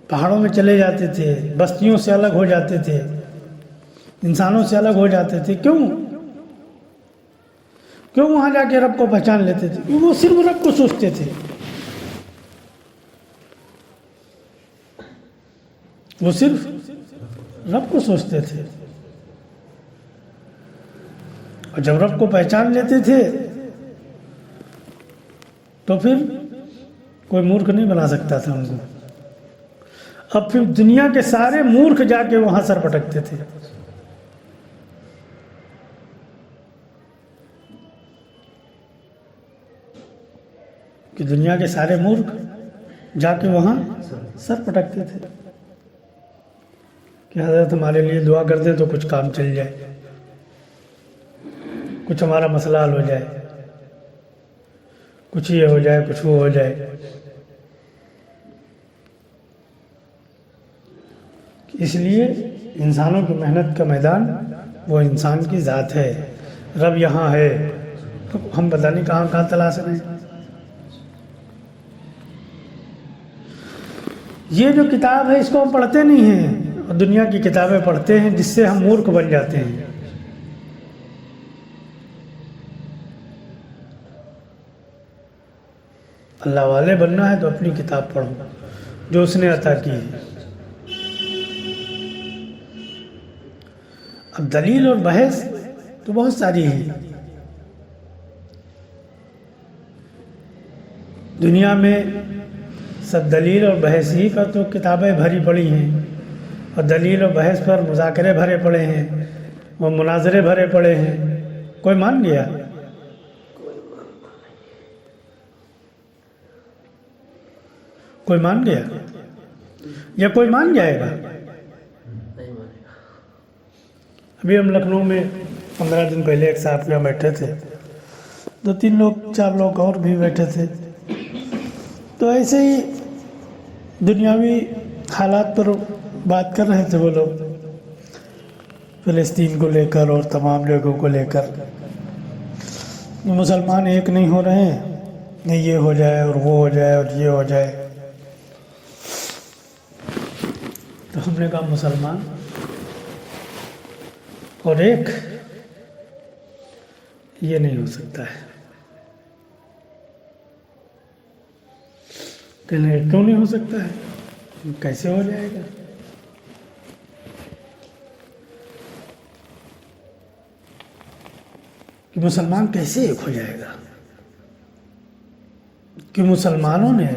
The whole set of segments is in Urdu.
پہاڑوں میں چلے جاتے تھے، بستیوں سے الگ ہو جاتے تھے، انسانوں سے الگ ہو جاتے تھے. کیوں وہاں جا کے رب کو پہچان لیتے تھے؟ کیوں وہ صرف رب کو سوچتے تھے. وہ صرف رب کو سوچتے تھے. اور جب رب کو پہچان لیتے تھے تو پھر کوئی مورکھ نہیں بنا سکتا تھا ان کو. اب پھر دنیا کے سارے مورکھ جا کے وہاں سر پٹکتے تھے. کہ دنیا کے سارے مورکھ جا کے وہاں سر پٹکتے تھے کہ حضرت ہمارے لیے دعا کر دیں تو کچھ کام چل جائے، کچھ ہمارا مسئلہ حل ہو جائے، کچھ یہ ہو جائے، کچھ وہ ہو جائے. اس لیے انسانوں کی محنت کا میدان وہ انسان کی ذات ہے. رب یہاں ہے، ہم پتہ نہیں کہاں کہاں تلاش رہے ہیں. یہ جو کتاب ہے اس کو ہم پڑھتے نہیں ہیں، اور دنیا کی کتابیں پڑھتے ہیں جس سے ہم مورکھ بن جاتے ہیں. اللہ والے بننا ہے تو اپنی کتاب پڑھو جو اس نے عطا کی ہے. اب دلیل اور بحث تو بہت ساری ہے. دنیا میں سب دلیل اور بحث ہی پر تو کتابیں بھری پڑی ہیں، اور دلیل اور بحث پر مذاکرے بھرے پڑے ہیں، اور مناظرے بھرے پڑے ہیں. کوئی مان گیا؟ کوئی مان گیا یا کوئی مان جائے گا؟ ابھی ہم لکھنؤ میں 15 دن پہلے ایک صاحب کے یہاں بیٹھے تھے، 2-3 لوگ 4 لوگ اور بھی بیٹھے تھے. تو ایسے ہی دنیاوی حالات پر بات کر رہے تھے وہ لوگ، فلسطین کو لے کر اور تمام جگہوں کو لے کر. مسلمان ایک نہیں ہو رہے ہیں، نہیں یہ ہو جائے اور وہ ہو جائے اور یہ ہو جائے. تو ہم نے کہا مسلمان اور ایک یہ نہیں ہو سکتا ہے. کہنے کیوں نہیں ہو سکتا ہے؟ کیسے ہو جائے گا؟ کہ مسلمان کیسے ایک ہو جائے گا؟ کہ مسلمانوں نے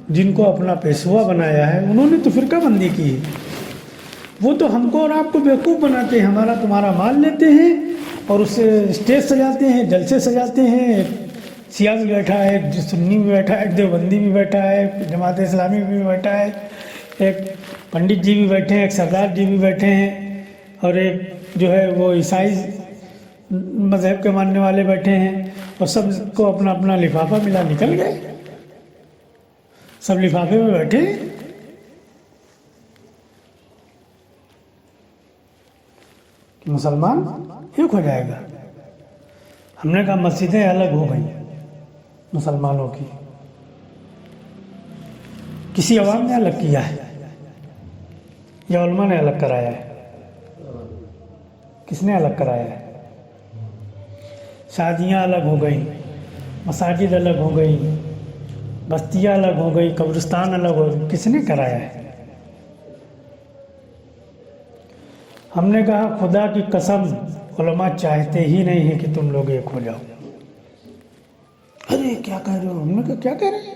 جن کو اپنا پیشوا بنایا ہے انہوں نے تو فرقہ بندی کی ہے. وہ تو ہم کو اور آپ کو بیوقوف بناتے ہیں، ہمارا تمہارا مال لیتے ہیں اور اس سے اسٹیج سجاتے ہیں، جلسے سجاتے ہیں. ایک سیاہ بھی بیٹھا ہے، ایک سنی بھی بیٹھا ہے، ایک دیوبندی بھی بیٹھا ہے، ایک جماعت اسلامی بھی بیٹھا ہے، ایک پنڈت جی بھی بیٹھے ہیں، ایک سردار جی بھی بیٹھے ہیں، اور ایک جو ہے وہ عیسائی مذہب کے ماننے والے بیٹھے ہیں. اور سب کو اپنا اپنا لفافہ ملا، نکل گئے، سب لفافے میں بیٹھے ہیں. مسلمان ایک ہو جائے گا؟ ہم نے کہا مسجدیں الگ ہو گئی مسلمانوں کی. کسی عوام نے الگ کیا ہے یا علماء نے الگ کرایا ہے؟ کس نے الگ کرایا ہے؟ شادیاں الگ ہو گئی، مساجد الگ ہو گئی، بستیاں الگ ہو گئی، قبرستان الگ ہو گئی. کس نے کرایا ہے؟ ہم نے کہا خدا کی قسم علماء چاہتے ہی نہیں ہیں کہ تم لوگ ایک ہو جاؤ. ارے کیا کہہ رہے ہو؟ ہم نے کہا کیا کہہ رہے ہیں؟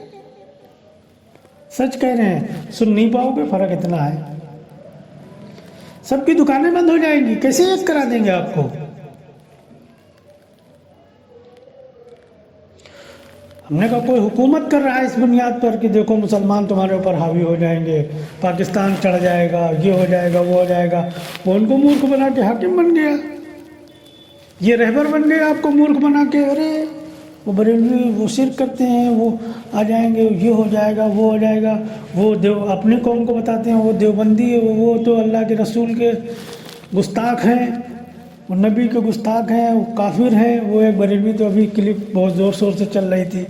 سچ کہہ رہے ہیں، سن نہیں پاؤ گے، فرق اتنا ہے. سب کی دکانیں بند ہو جائیں گی، کیسے ایک کرا دیں گے آپ کو؟ ہم نے کہا کوئی حکومت کر رہا ہے اس بنیاد پر کہ دیکھو مسلمان تمہارے اوپر حاوی ہو جائیں گے، پاکستان چڑھ جائے گا، یہ ہو جائے گا، وہ ہو جائے گا. وہ ان کو مورکھ بنا کے حاکم بن گیا، یہ رہبر بن گیا آپ کو مورکھ بنا کے. ارے وہ بریلوی وہ شرک کرتے ہیں، وہ آ جائیں گے، یہ ہو جائے گا، وہ ہو جائے گا. وہ اپنی قوم کو بتاتے ہیں وہ دیوبندی ہے، وہ تو اللہ کے رسول کے گستاخ ہیں، وہ نبی کے گستاخ ہیں، وہ کافر ہیں. وہ ایک بریلوی تو ابھی کلپ بہت زور شور سے چل رہی تھی،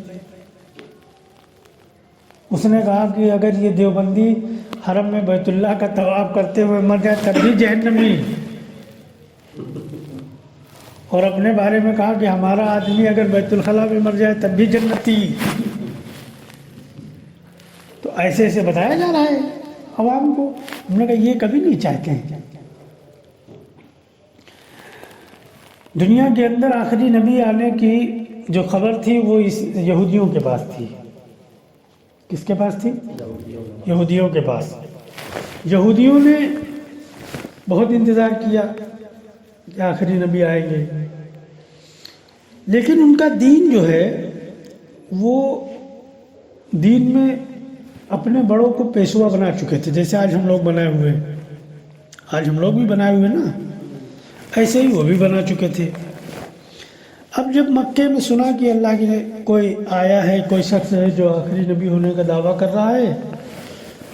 اس نے کہا کہ اگر یہ دیوبندی حرم میں بیت اللہ کا طواف کرتے ہوئے مر جائے تب بھی جہنمی، اور اپنے بارے میں کہا کہ ہمارا آدمی اگر بیت الخلاء میں مر جائے تب بھی جنتی۔ تو ایسے ایسے بتایا جا رہا ہے عوام کو۔ ہم نے کہا یہ کبھی نہیں چاہتے ہیں۔ دنیا کے اندر آخری نبی آنے کی جو خبر تھی وہ اس یہودیوں کے پاس تھی۔ کس کے پاس تھی؟ یہودیوں کے پاس۔ یہودیوں نے بہت انتظار کیا کہ آخری نبی آئیں گے، لیکن ان کا دین جو ہے وہ دین میں اپنے بڑوں کو پیشوا بنا چکے تھے، جیسے آج ہم لوگ بنائے ہوئے ہیں۔ آج ہم لوگ بھی بنائے ہوئے نا، ایسے ہی وہ بھی بنا چکے تھے۔ اب جب مکے میں سنا کہ اللہ کے کوئی آیا ہے، کوئی شخص ہے جو آخری نبی ہونے کا دعویٰ کر رہا ہے،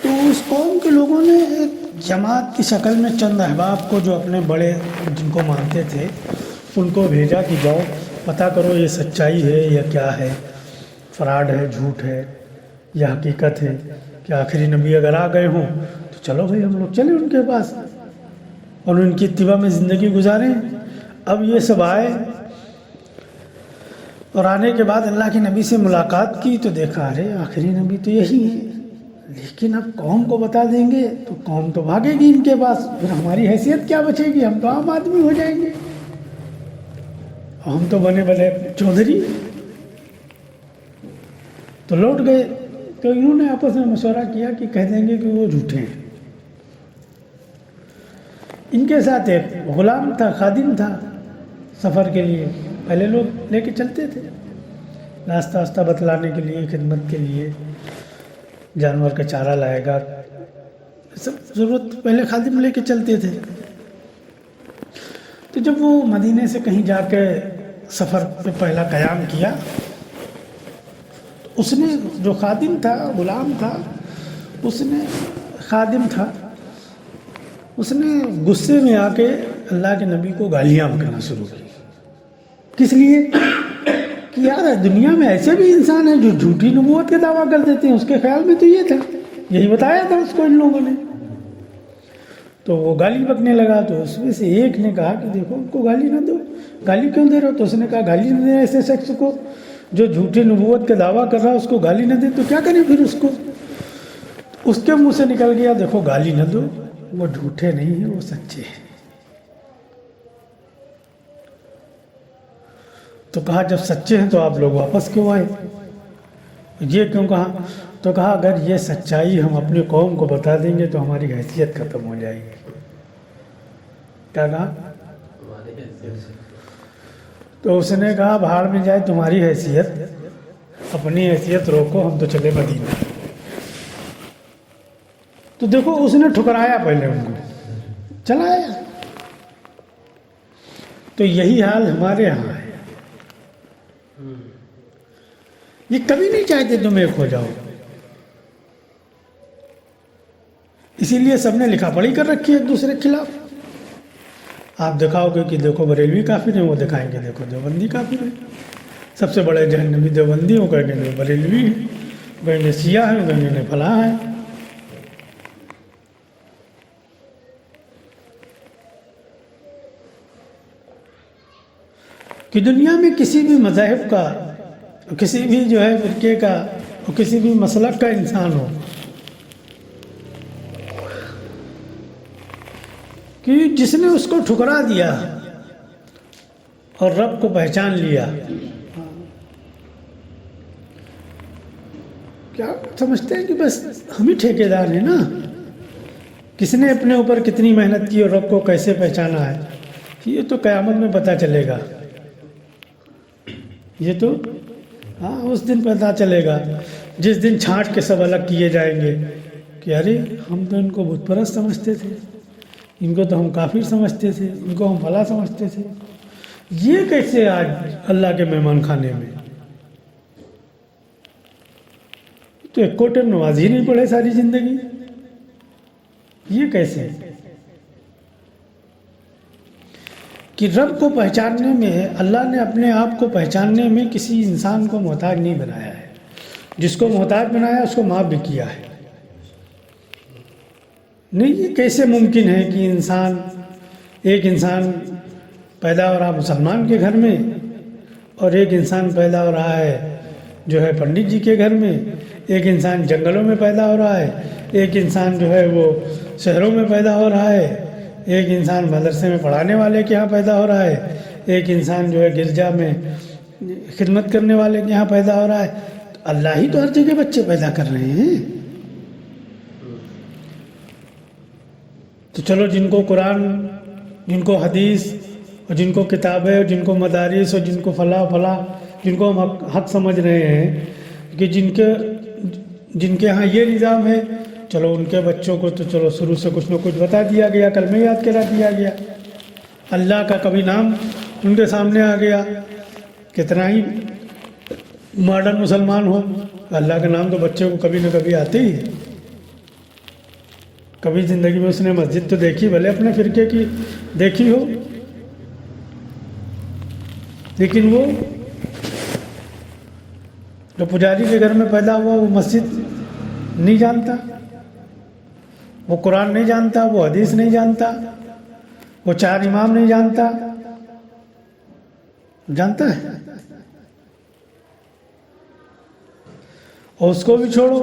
تو اس قوم کے لوگوں نے ایک جماعت کی شکل میں چند احباب کو جو اپنے بڑے جن کو مانتے تھے ان کو بھیجا کہ جاؤ پتہ کرو یہ سچائی ہے یا کیا ہے، فراڈ ہے، جھوٹ ہے یا حقیقت ہے کہ آخری نبی اگر آ گئے ہوں تو چلو بھائی ہم لوگ چلیں ان کے پاس اور ان کی اتباع میں زندگی گزاریں۔ اب یہ سب آئے اور آنے کے بعد اللہ کے نبی سے ملاقات کی تو دیکھا ارے آخری نبی تو یہی ہے، لیکن اب قوم کو بتا دیں گے تو قوم تو بھاگے گی ان کے پاس، پھر ہماری حیثیت کیا بچے گی؟ ہم تو عام آدمی ہو جائیں گے، ہم تو بنے بنے چودھری۔ تو لوٹ گئے۔ تو انہوں نے آپس میں مشورہ کیا کہ کہہ دیں گے کہ وہ جھوٹے ہیں۔ ان کے ساتھ ایک غلام تھا، خادم تھا سفر کے لیے، پہلے لوگ لے کے چلتے تھے ناشتہ واسطہ بتلانے کے لیے، خدمت کے لیے، جانور کا چارہ لائے گا، سب ضرورت پہلے خادم لے کے چلتے تھے۔ تو جب وہ مدینے سے کہیں جا کے سفر پہ پہلا قیام کیا، اس نے جو خادم تھا، غلام تھا، اس نے خادم تھا، اس نے غصے میں آ کے اللہ کے نبی کو گالیاں کرنا شروع کی۔ کس لیے؟ کہ یار دنیا میں ایسے بھی انسان ہیں جو جھوٹی نبوت کے دعویٰ کر دیتے ہیں، اس کے خیال میں تو یہ تھا، یہی بتایا تھا اس کو ان لوگوں نے۔ تو وہ گالی بکنے لگا، تو اس میں سے ایک نے کہا کہ دیکھو ان کو گالی نہ دو۔ گالی کیوں دے رہے ہو؟ تو اس نے کہا گالی نہ دے ایسے شخص کو جو جھوٹی نبوت کے دعویٰ کر رہا ہے، اس کو گالی نہ دے تو کیا کریں پھر اس کو؟ اس کے منہ سے نکل گیا دیکھو گالی نہ دو، وہ جھوٹے نہیں ہیں، وہ سچے ہیں۔ تو کہا جب سچے ہیں تو آپ لوگ واپس کیوں آئے؟ یہ کیوں کہا؟ تو کہا اگر یہ سچائی ہم اپنی قوم کو بتا دیں گے تو ہماری حیثیت ختم ہو جائے گی۔ کیا کہا؟ تو اس نے کہا بھاڑ میں جائے تمہاری حیثیت، اپنی حیثیت روکو، ہم تو چلے مدینہ۔ تو دیکھو اس نے ٹھکرایا پہلے ان کو، چلایا۔ تو یہی حال ہمارے یہاں ہے، یہ کبھی نہیں چاہتے تم ایک ہو جاؤ، اسی لیے سب نے لکھا پڑھی کر رکھی ہے ایک دوسرے کے خلاف۔ آپ دکھاؤ گے کہ دیکھو بریلوی کافر ہیں، وہ دکھائیں گے دیکھو دیوبندی کافر ہیں۔ سب سے بڑے جہنمی دیوبندی ہوں، کہیں گے بریلوی ہیں، کہیں گے سیاہ ہیں، کہیں گے فلاں ہیں۔ کہ دنیا میں کسی بھی مذاہب کا، کسی بھی جو ہے فرقے کا، کسی بھی مسلک کا انسان ہو، کہ جس نے اس کو ٹھکرا دیا اور رب کو پہچان لیا، کیا سمجھتے ہیں کہ بس ہم ہی ٹھیکیدار ہیں نا؟ کس نے اپنے اوپر کتنی محنت کی اور رب کو کیسے پہچانا ہے، یہ تو قیامت میں پتہ چلے گا۔ یہ تو اس دن پتہ چلے گا، جس دن چھانٹ کے سب الگ کیے جائیں گے کہ ارے ہم تو ان کو بت پرست سمجھتے تھے، ان کو تو ہم کافر سمجھتے تھے، ان کو ہم فلاں سمجھتے تھے، یہ کیسے آج اللہ کے مہمان خانے میں؟ تو ایک کوٹے نماز ہی نہیں پڑھے ساری زندگی، یہ کیسے؟ کہ رب کو پہچاننے میں، اللہ نے اپنے آپ کو پہچاننے میں کسی انسان کو محتاج نہیں بنایا ہے، جس کو محتاج بنایا اس کو معاف بھی کیا ہے۔ نہیں، یہ کیسے ممکن ہے کہ ایک انسان پیدا ہو رہا مسلمان کے گھر میں، اور ایک انسان پیدا ہو رہا ہے جو ہے پنڈت جی کے گھر میں، ایک انسان جنگلوں میں پیدا ہو رہا ہے، ایک انسان جو ہے وہ شہروں میں پیدا ہو رہا ہے، ایک انسان مدرسے میں پڑھانے والے کے یہاں پیدا ہو رہا ہے، ایک انسان جو ہے گرجا میں خدمت کرنے والے کے یہاں پیدا ہو رہا ہے۔ تو اللہ ہی تو ہر جگہ بچے پیدا کر رہے ہیں۔ تو چلو جن کو قرآن، جن کو حدیث، اور جن کو کتابیں، اور جن کو مدارس، اور جن کو فلاں فلاں، جن کو ہم حق سمجھ رہے ہیں کہ جن کے ہاں یہ نظام ہے، چلو ان کے بچوں کو تو چلو شروع سے کچھ نہ کچھ بتا دیا گیا، کلمہ یاد کرا دیا گیا، اللہ کا کبھی نام ان کے سامنے آ گیا۔ کتنا ہی ماڈرن مسلمان ہو، اللہ کا نام تو بچے کو کبھی نہ کبھی آتے ہی ہے۔ کبھی زندگی میں اس نے مسجد تو دیکھی، بھلے اپنے فرقے کی دیکھی ہو، لیکن وہ جو پجاری کے گھر میں پیدا ہوا وہ مسجد نہیں جانتا، وہ قرآن نہیں جانتا، وہ حدیث نہیں جانتا، وہ 4 امام نہیں جانتا ہے۔ اور اس کو بھی چھوڑو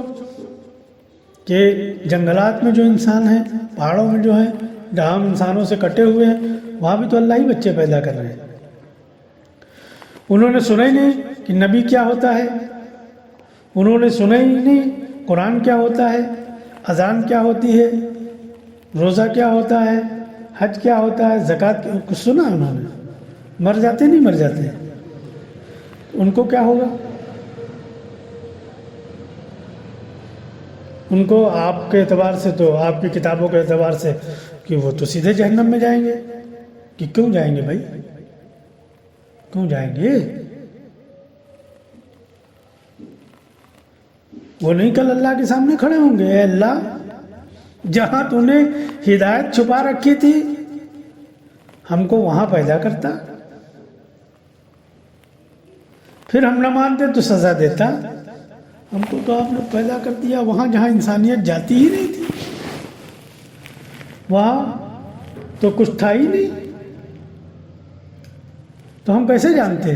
کہ جنگلات میں جو انسان ہیں، پہاڑوں میں جو ہیں، جہاں ہم انسانوں سے کٹے ہوئے ہیں، وہاں بھی تو اللہ ہی بچے پیدا کر رہے ہیں۔ انہوں نے سنا ہی نہیں کہ نبی کیا ہوتا ہے، انہوں نے سنا ہی نہیں قرآن کیا ہوتا ہے، اذان کیا ہوتی ہے، روزہ کیا ہوتا ہے، حج کیا ہوتا ہے، زکوٰۃ کچھ سنا انہوں نے؟ مر جاتے نہیں مر جاتے، ان کو کیا ہوگا؟ ان کو آپ کے اعتبار سے تو، آپ کی کتابوں کے اعتبار سے کہ وہ تو سیدھے جہنم میں جائیں گے۔ کہ کیوں جائیں گے بھائی، کیوں جائیں گے؟ وہ نہیں کل اللہ کے سامنے کھڑے ہوں گے، اے اللہ جہاں تو نے ہدایت چھپا رکھی تھی ہم کو وہاں پیدا کرتا، پھر ہم نہ مانتے تو سزا دیتا، ہم کو تو آپ نے پیدا کر دیا وہاں جہاں انسانیت جاتی ہی نہیں تھی، وہاں تو کچھ تھا ہی نہیں، تو ہم کیسے جانتے؟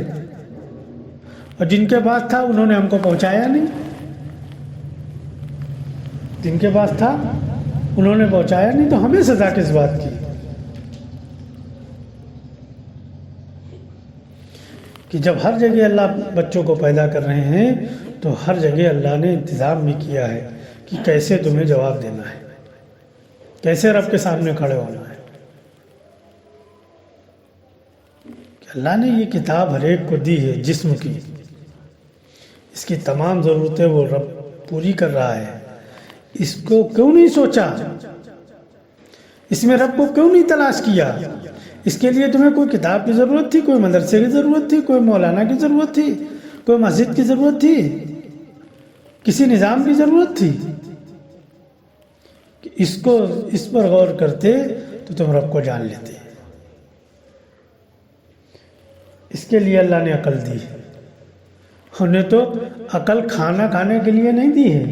اور جن کے پاس تھا انہوں نے ہم کو پہنچایا نہیں، جن کے پاس تھا انہوں نے پہنچایا نہیں، تو ہمیں سزا کس بات کی؟ کہ جب ہر جگہ اللہ بچوں کو پیدا کر رہے ہیں تو ہر جگہ اللہ نے انتظام بھی کیا ہے کہ کیسے تمہیں جواب دینا ہے، کیسے رب کے سامنے کھڑے ہونا ہے۔ کہ اللہ نے یہ کتاب ہر ایک کو دی ہے جسم کی، اس کی تمام ضرورتیں وہ رب پوری کر رہا ہے، اس کو کیوں نہیں سوچا؟ اس میں رب کو کیوں نہیں تلاش کیا؟ اس کے لیے تمہیں کوئی کتاب کی ضرورت تھی، کوئی مدرسے کی ضرورت تھی، کوئی مولانا کی ضرورت تھی، کوئی مسجد کی ضرورت تھی، کسی نظام کی ضرورت تھی؟ کہ اس پر غور کرتے تو تم رب کو جان لیتے۔ اس کے لیے اللہ نے عقل دی، انہیں تو عقل کھانا کھانے کے لیے نہیں دی ہے،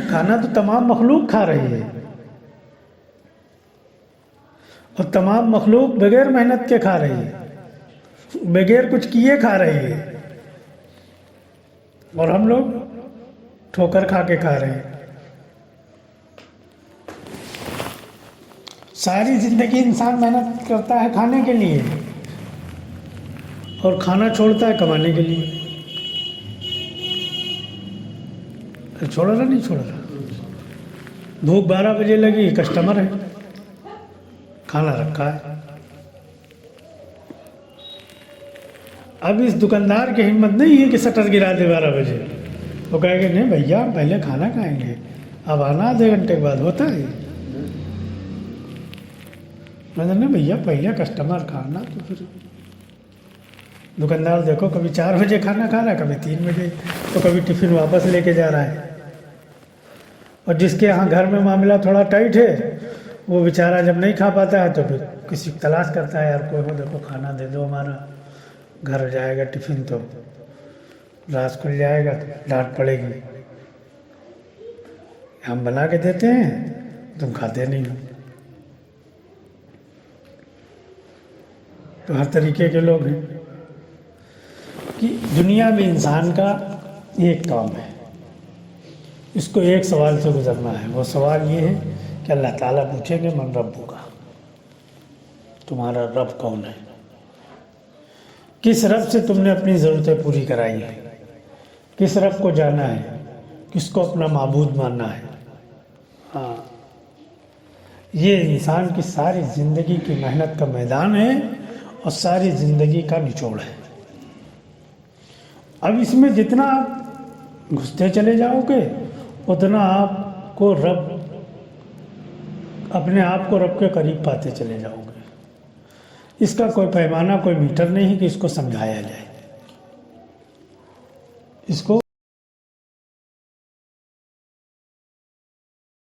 کھانا تو تمام مخلوق کھا رہی ہے، اور تمام مخلوق بغیر محنت کے کھا رہی ہے، بغیر کچھ کیے کھا رہی ہے، اور ہم لوگ ٹھوکر کھا کے کھا رہے ہیں۔ ساری زندگی انسان محنت کرتا ہے کھانے کے لیے، اور کھانا چھوڑتا ہے کمانے کے لیے۔ چھوڑ رہا نہیں چھوڑ رہا، بھوک 12 بجے لگی، کسٹمر ہے، کھانا رکھا ہے۔ اب اس دکاندار کی ہمت نہیں ہے کہ شٹر گرا دے 12 بجے، وہ کہے گا نہیں بھیا پہلے کھانا کھائیں گے، اب آنا آدھے گھنٹے کے بعد ہوتا ہے۔ میں نے بھیا پہلے کسٹمر کھانا، تو پھر دکاندار دیکھو کبھی 4 بجے کھانا کھا رہا ہے، کبھی 3 بجے، تو کبھی ٹفن واپس لے کے جا رہا ہے۔ اور جس کے یہاں گھر میں معاملہ تھوڑا ٹائٹ ہے، وہ بیچارہ جب نہیں کھا پاتا ہے تو پھر کسی تلاش کرتا ہے، یار کوئی ہو دیکھو کھانا دے دو، ہمارا گھر جائے گا ٹفن تو راز کھل جائے گا تو ڈانٹ پڑے گی، ہم بنا کے دیتے ہیں تم کھاتے نہیں ہو۔ تو ہر طریقے کے لوگ ہیں کہ دنیا میں انسان کا ایک کام ہے، اس کو ایک سوال سے گزرنا ہے۔ وہ سوال یہ ہے کہ اللہ تعالیٰ پوچھیں گے من ربک کا، تمہارا رب کون ہے؟ کس رب سے تم نے اپنی ضرورتیں پوری کرائی ہیں؟ کس رب کو جانا ہے؟ کس کو اپنا معبود ماننا ہے؟ ہاں، یہ انسان کی ساری زندگی کی محنت کا میدان ہے اور ساری زندگی کا نچوڑ ہے۔ اب اس میں جتنا آپ گھستے چلے جاؤ گے اتنا آپ کو رب، اپنے آپ کو رب کے قریب پاتے چلے جاؤ گے۔ اس کا کوئی پیمانہ، کوئی میٹر نہیں کہ اس کو سمجھایا جائے، اس کو